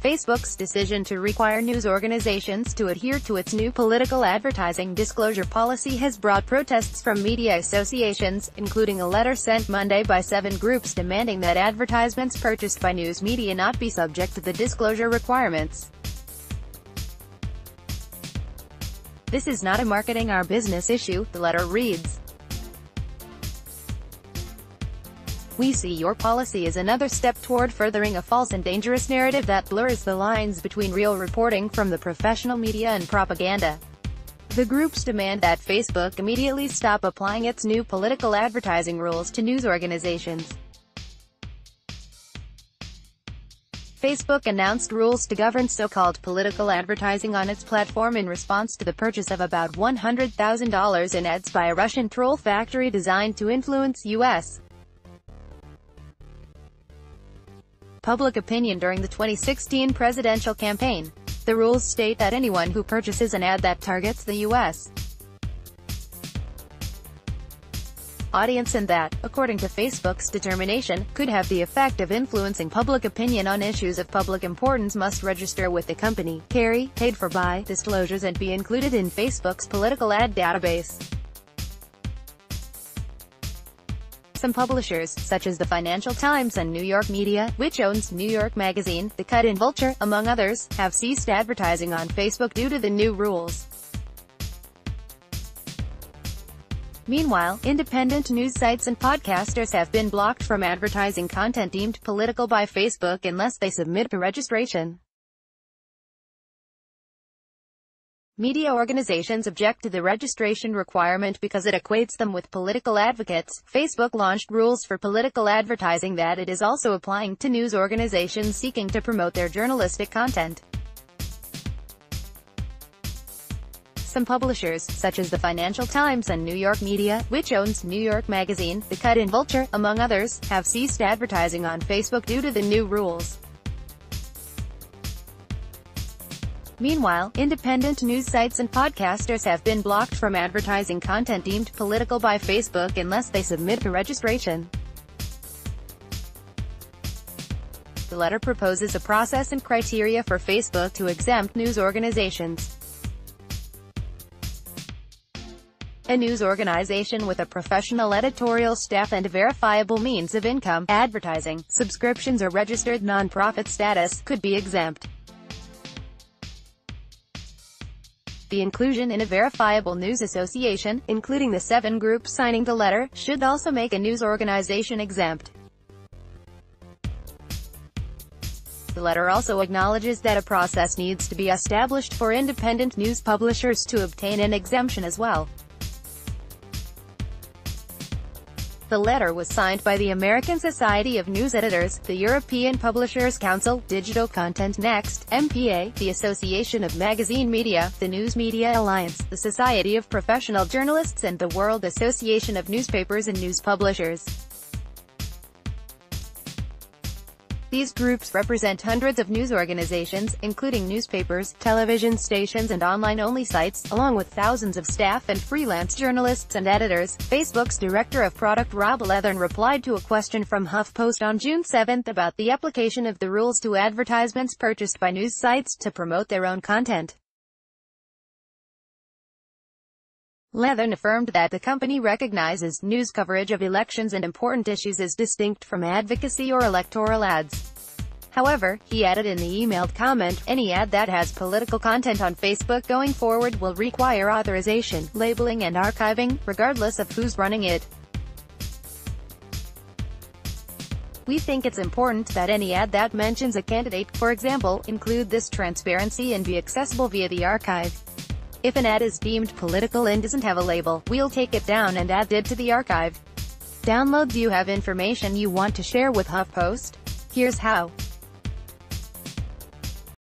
Facebook's decision to require news organizations to adhere to its new political advertising disclosure policy has brought protests from media associations, including a letter sent Monday by 7 groups demanding that advertisements purchased by news media not be subject to the disclosure requirements. "This is not a marketing or business issue," the letter reads. "We see your policy as another step toward furthering a false and dangerous narrative that blurs the lines between real reporting from the professional media and propaganda." The groups demand that Facebook immediately stop applying its new political advertising rules to news organizations. Facebook announced rules to govern so-called political advertising on its platform in response to the purchase of about $100,000 in ads by a Russian troll factory designed to influence U.S. public opinion during the 2016 presidential campaign. The rules state that anyone who purchases an ad that targets the U.S. audience and that, according to Facebook's determination, could have the effect of influencing public opinion on issues of public importance must register with the company, carry paid-for-buy disclosures and be included in Facebook's political ad database. Some publishers, such as the Financial Times and New York Media, which owns New York Magazine, The Cut and Vulture, among others, have ceased advertising on Facebook due to the new rules. Meanwhile, independent news sites and podcasters have been blocked from advertising content deemed political by Facebook unless they submit for registration. Media organizations object to the registration requirement because it equates them with political advocates. Facebook launched rules for political advertising that it is also applying to news organizations seeking to promote their journalistic content. Some publishers, such as the Financial Times and New York Media, which owns New York Magazine, The Cut and Vulture, among others, have ceased advertising on Facebook due to the new rules. Meanwhile, independent news sites and podcasters have been blocked from advertising content deemed political by Facebook unless they submit for registration. The letter proposes a process and criteria for Facebook to exempt news organizations. A news organization with a professional editorial staff and verifiable means of income, advertising, subscriptions or registered non-profit status, could be exempt. The inclusion in a verifiable news association, including the 7 groups signing the letter, should also make a news organization exempt. The letter also acknowledges that a process needs to be established for independent news publishers to obtain an exemption as well. The letter was signed by the American Society of News Editors, the European Publishers Council, Digital Content Next, MPA, the Association of Magazine Media, the News Media Alliance, the Society of Professional Journalists and the World Association of Newspapers and News Publishers. These groups represent hundreds of news organizations, including newspapers, television stations and online-only sites, along with thousands of staff and freelance journalists and editors. Facebook's Director of Product Rob Leathern replied to a question from HuffPost on June 7 about the application of the rules to advertisements purchased by news sites to promote their own content. Leathern affirmed that the company recognizes news coverage of elections and important issues as distinct from advocacy or electoral ads. However, he added in the emailed comment, any ad that has political content on Facebook going forward will require authorization, labeling and archiving, regardless of who's running it. We think it's important that any ad that mentions a candidate, for example, include this transparency and be accessible via the archive. If an ad is deemed political and doesn't have a label, we'll take it down and add it to the archive. Download. Do you have information you want to share with HuffPost? Here's how.